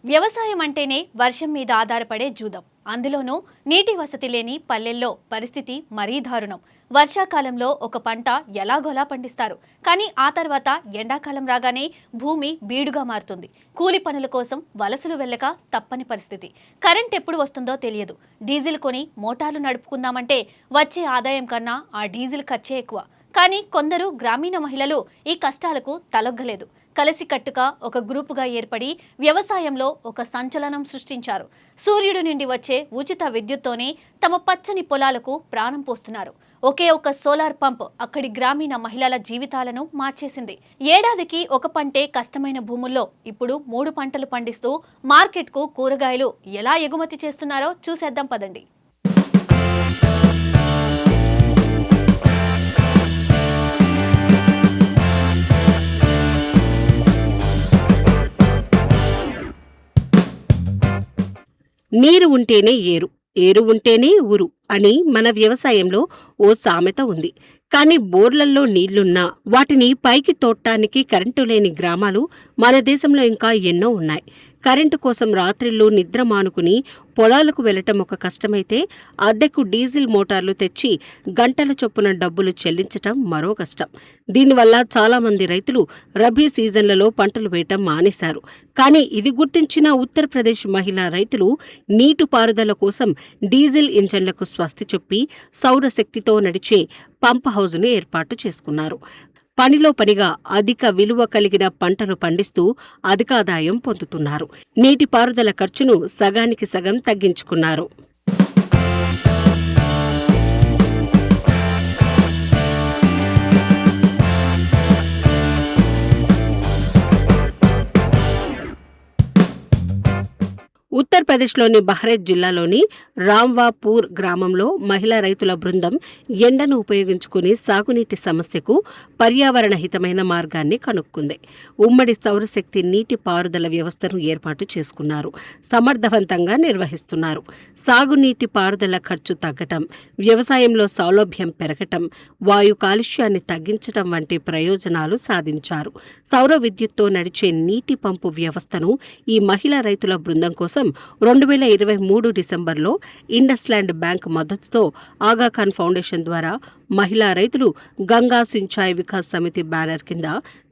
వ్యవసాయం అంటేనే వర్షం మీద ఆధారపడే జూదం. అందులోనూ నీటి వసతి లేని పల్లెల్లో పరిస్థితి మరీ దారుణం. వర్షాకాలంలో ఒక పంట ఎలాగోలా పండిస్తారు, కానీ ఆ తర్వాత ఎండాకాలం రాగానే భూమి బీడుగా మారుతుంది. కూలి పనుల కోసం వలసలు వెళ్ళక తప్పని పరిస్థితి. కరెంట్ ఎప్పుడు వస్తుందో తెలియదు. డీజిల్ కొని మోటార్లు నడుపుకుందామంటే వచ్చే ఆదాయం కన్నా ఆ డీజిల్ ఖర్చే ఎక్కువ. కానీ కొందరు గ్రామీణ మహిళలు ఈ కష్టాలకు తలొగ్గలేదు. కలిసికట్టుగా ఒక గ్రూపుగా ఏర్పడి వ్యవసాయంలో ఒక సంచలనం సృష్టించారు. సూర్యుడి నుండి వచ్చే ఉచిత విద్యుత్తోనే తమ పచ్చని పొలాలకు ప్రాణం పోస్తున్నారు. ఒకే ఒక సోలార్ పంప్ అక్కడి గ్రామీణ మహిళల జీవితాలను మార్చేసింది. ఏడాదికి ఒక పంటే కష్టమైన భూముల్లో ఇప్పుడు 3 పంటలు పండిస్తూ మార్కెట్కు కూరగాయలు ఎలా ఎగుమతి చేస్తున్నారో చూసేద్దాం పదండి. నీరు ఉంటేనే ఏరు, ఏరు ఉంటేనే ఊరు అని మన వ్యవసాయంలో ఓ సామెత ఉంది. కానీ బోర్లల్లో నీళ్లున్నా వాటిని పైకి తోడటానికి కరెంటు లేని గ్రామాలు మన దేశంలో ఇంకా ఎన్నో ఉన్నాయి. కరెంటు కోసం రాత్రిళ్ళు నిద్ర మానుకుని పొలాలకు వెళ్లటం ఒక కష్టమైతే, అద్దెకు డీజిల్ మోటార్లు తెచ్చి గంటల చొప్పున డబ్బులు చెల్లించటం మరో కష్టం. దీనివల్ల చాలామంది రైతులు రబీ సీజన్లలో పంటలు వేయటం మానేశారు. కానీ ఇది గుర్తించిన ఉత్తరప్రదేశ్ మహిళా రైతులు నీటిపారుదల కోసం డీజిల్ ఇంజన్లకు స్వస్తి చెప్పి సౌరశక్తితో నడిచే పంప్ హౌజ్ను ఏర్పాటు చేసుకున్నారు. పనిలో పనిగా అధిక విలువ కలిగిన పంటలు పండిస్తూ అధికాదాయం పొందుతున్నారు. నీటిపారుదల ఖర్చును సగానికి సగం తగ్గించుకున్నారు. ఉత్తరప్రదేశ్లోని బహ్రైచ్ జిల్లాలోని రామ్వాపూర్ గ్రామంలో మహిళా రైతుల బృందం ఎండను ఉపయోగించుకుని సాగునీటి సమస్యకు పర్యావరణ హితమైన మార్గాన్ని కనుక్కుంది. ఉమ్మడి సౌరశక్తి నీటి పారుదల వ్యవస్థను ఏర్పాటు చేసుకున్నారు. సమర్థవంతంగా నిర్వహిస్తున్నారు. సాగునీటి పారుదల ఖర్చు తగ్గటం, వ్యవసాయంలో సౌలభ్యం పెరగటం, వాయు కాలుష్యాన్ని తగ్గించటం వంటి ప్రయోజనాలు సాధించారు. సౌర విద్యుత్తో నడిచే నీటి పంపు వ్యవస్థను ఈ మహిళా రైతుల బృందం కోసం 2023 డిసెంబర్లో ఇండస్ల్యాండ్ బ్యాంక్ మద్దతుతో ఆగాఖాన్ ఫౌండేషన్ ద్వారా మహిళా రైతులు గంగా సించాయ్ వికాస్ సమితి బ్యానర్ కింద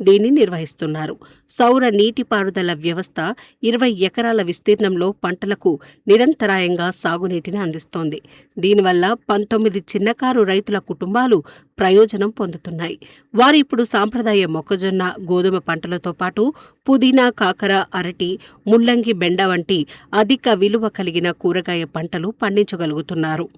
దీన్ని నిర్వహిస్తున్నారు. సౌర నీటిపారుదల వ్యవస్థ 20 ఎకరాల విస్తీర్ణంలో పంటలకు నిరంతరాయంగా సాగునీటిని అందిస్తోంది. దీనివల్ల 19 చిన్నకారు రైతుల కుటుంబాలు ప్రయోజనం పొందుతున్నాయి. వారు ఇప్పుడు సాంప్రదాయ మొక్కజొన్న, గోధుమ పంటలతో పాటు పుదీనా, కాకర, అరటి, ముల్లంగి, బెండ వంటి అధిక విలువ కలిగిన కూరగాయ పంటలు పండించగలుగుతున్నారు.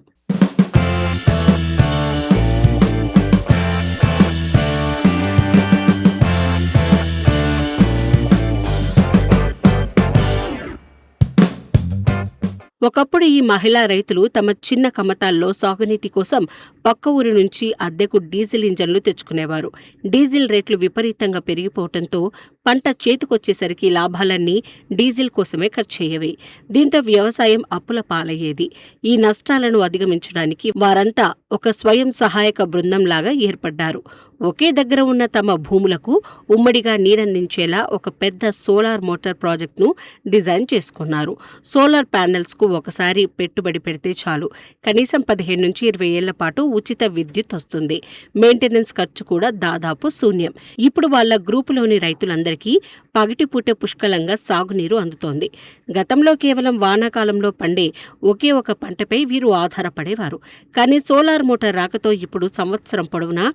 ఒకప్పుడు ఈ మహిళా రైతులు తమ చిన్న కమతాల్లో సాగునీటి కోసం పక్క ఊరి నుంచి అద్దెకు డీజిల్ ఇంజన్లు తెచ్చుకునేవారు. డీజిల్ రేట్లు విపరీతంగా పెరిగిపోవడంతో పంట చేతికొచ్చేసరికి లాభాలన్నీ డీజిల్ కోసమే ఖర్చయ్యేవి. దీంతో వ్యవసాయం అప్పుల పాలయ్యేది. ఈ నష్టాలను అధిగమించడానికి వారంతా ఒక స్వయం సహాయక బృందంలాగా ఏర్పడ్డారు. ఒకే దగ్గర ఉన్న తమ భూములకు ఉమ్మడిగా నీరందించేలా ఒక పెద్ద సోలార్ మోటార్ ప్రాజెక్టును డిజైన్ చేసుకున్నారు. సోలార్ ప్యానెల్స్కు ఒకసారి పెట్టుబడి పెడితే చాలు, కనీసం 15 నుంచి 20 ఏళ్ల పాటు ఉచిత విద్యుత్ వస్తుంది. మెయింటెనెన్స్ ఖర్చు కూడా దాదాపు శూన్యం. ఇప్పుడు వాళ్ళ గ్రూపులోని రైతులందరికీ పగటిపూట పుష్కలంగా సాగునీరు అందుతోంది. గతంలో కేవలం వానాకాలంలో పండే ఒకే ఒక పంటపై వీరు ఆధారపడేవారు. కానీ సోలార్ మోటార్ రాకతో ఇప్పుడు సంవత్సరం పొడవునా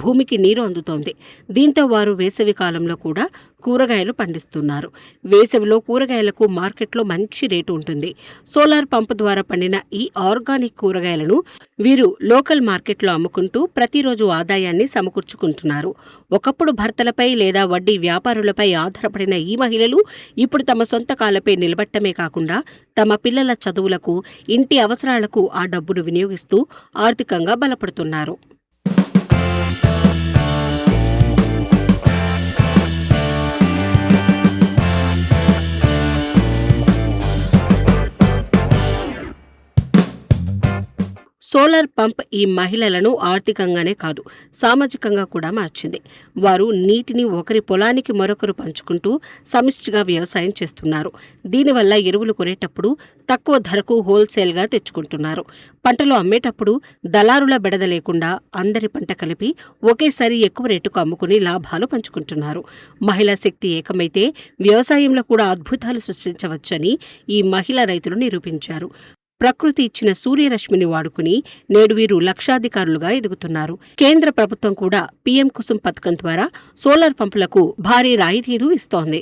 భూమికి నీరు అందుతోంది. దీంతో వారు వేసవి కాలంలో కూడా కూరగాయలు పండిస్తున్నారు. వేసవిలో కూరగాయలకు మార్కెట్లో మంచి రేటు ఉంటుంది. సోలార్ పంపు ద్వారా పండిన ఈ ఆర్గానిక్ కూరగాయలను వీరు లోకల్ మార్కెట్లో అమ్ముకుంటూ ప్రతిరోజు ఆదాయాన్ని సమకూర్చుకుంటున్నారు. ఒకప్పుడు భర్తలపై లేదా వడ్డీ వ్యాపారులపై ఆధారపడిన ఈ మహిళలు ఇప్పుడు తమ సొంత కాళ్లపై నిలబట్టమే కాకుండా తమ పిల్లల చదువులకు, ఇంటి అవసరాలకు ఆ డబ్బును వినియోగిస్తూ ఆర్థికంగా బలపడుతున్నారు. సోలార్ పంప్ ఈ మహిళలను ఆర్థికంగానే కాదు, సామాజికంగా కూడా మార్చింది. వారు నీటిని ఒకరి పొలానికి మరొకరు పంచుకుంటూ సమిష్టిగా వ్యవసాయం చేస్తున్నారు. దీనివల్ల ఎరువులు కొనేటప్పుడు తక్కువ ధరకు హోల్సేల్గా తెచ్చుకుంటున్నారు. పంటలు అమ్మేటప్పుడు దళారుల బెడద లేకుండా అందరి పంట కలిపి ఒకేసారి ఎక్కువ రేటుకు అమ్ముకుని లాభాలు పంచుకుంటున్నారు. మహిళా శక్తి ఏకమైతే వ్యవసాయంలో కూడా అద్భుతాలు సృష్టించవచ్చని ఈ మహిళా రైతులు నిరూపించారు. ప్రకృతి ఇచ్చిన సూర్యరశ్మిని వాడుకుని నేడు వీరు లక్షాధికారులుగా ఎదుగుతున్నారు. కేంద్ర ప్రభుత్వం కూడా పీఎం కుసుమ్ పథకం ద్వారా సోలార్ పంపులకు భారీ రాయితీలు ఇస్తోంది.